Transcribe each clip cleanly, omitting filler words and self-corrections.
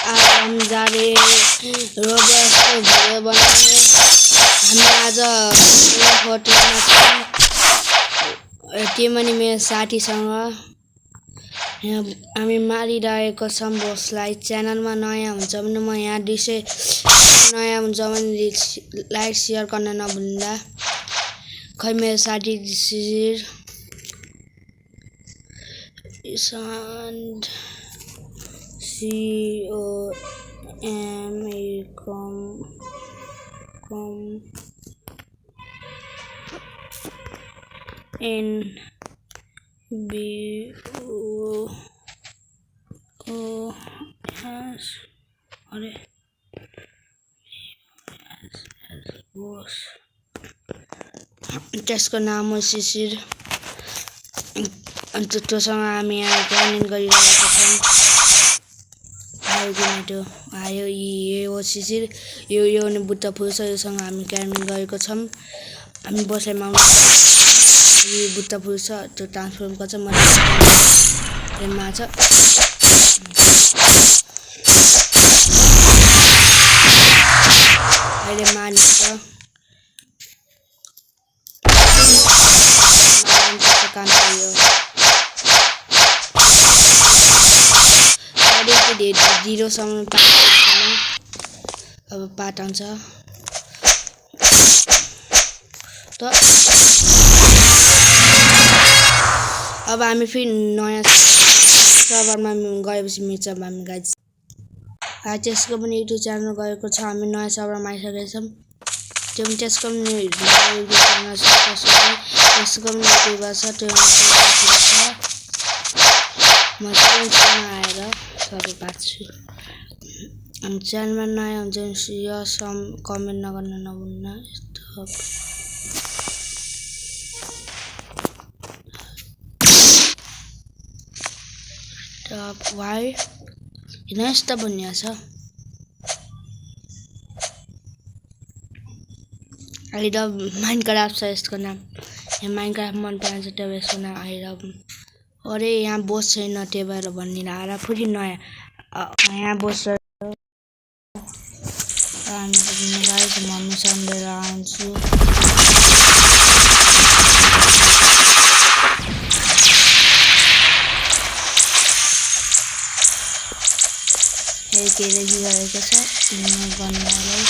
आज हम जा रहे रोबोट्स को भिडियो बनाउने। हामी आज होटलमा छौँ त्यो पनि मेरो साथीसँग। हामी मारिरहेको छौँ बसलाई। च्यानलमा नयाँ हुन्छ भने म यहाँ डिसै नयाँ हुन्छ भने लाइक सेयर गर्न नभुल्दा। खै मेरो साथी शिशिर and COMNBOS अरे त्यसको नाम हो शिशिर। अनि त्योसँग हामी यहाँ ट्रेनिङ गरिरहेका छौँ। आयो यो हो शिशिर, यो नि बुट्टा फुल छ। योसँग हामी ट्रेनिङ गरेको छौँ। हामी बसैमा यो बुट्टा फुल छ त्यो ट्रान्सफर्म गर्छ। ट्रेनमा छ अहिले मानिन्छ काम गरियो। जिरोसम्म अब पाठ आउँछ त। अब हामी फेरि नयाँ सर्भरमा गएपछि मिल्छ हामी गाइज। त्यसको पनि युट्युब च्यानल गएको छ। हामी नयाँ सर्भरमा आइसकेका छौँ। त्यो पनि त्यसको पनि युट्युब च्यानल छ। त्यसको पनि युट्युब छ। त्यो म च्यानलमा आएर सबै बाँच्छु। अनि च्यानलमा नयाँ हुन्छ भने कमेन्ट नगर्न नभुल्नु। वाइ किन यस्तो भनिएको छ। आइरब माइनक्राफ्ट छ यसको नाम। यहाँ माइनक्राफ्ट मन पराउँछ त्यो यसको नाम आइरब। अरे यहाँ बोस छैन त्यही भएर भनिरहेर फेरि नयाँ बोस मम्मी सम्झेर आउँछु। के लेखिरहेको छ गर्नलाई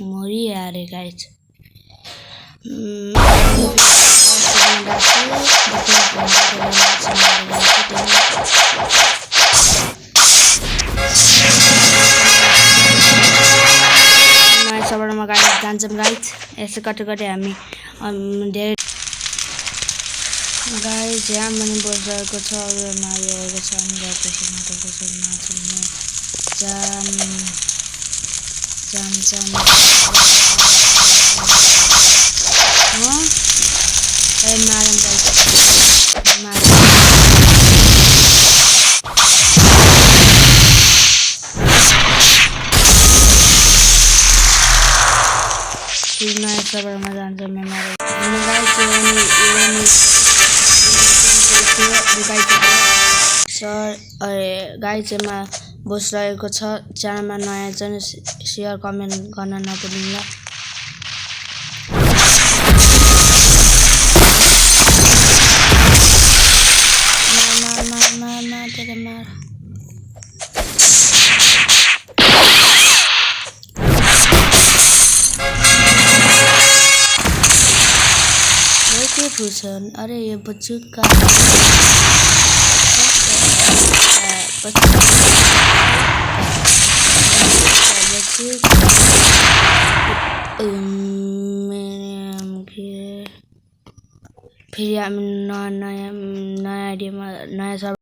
मरिहाले गाइज। नयाँ सर्भरमा जान्छौँ गाइज। यसो कटै हामी धेरै गाइज यहाँ पनि बसिरहेको छ। अरू मारिरहेको छ। अनि गएको नयाँ सर्भरमा जान्छौँ। गाइजमा बसिरहेको छ। च्यानलमा नयाँ चाहिँ सेयर कमेन्ट गर्न नभुल्नु। अरे ये बच्चों का फिर हम नया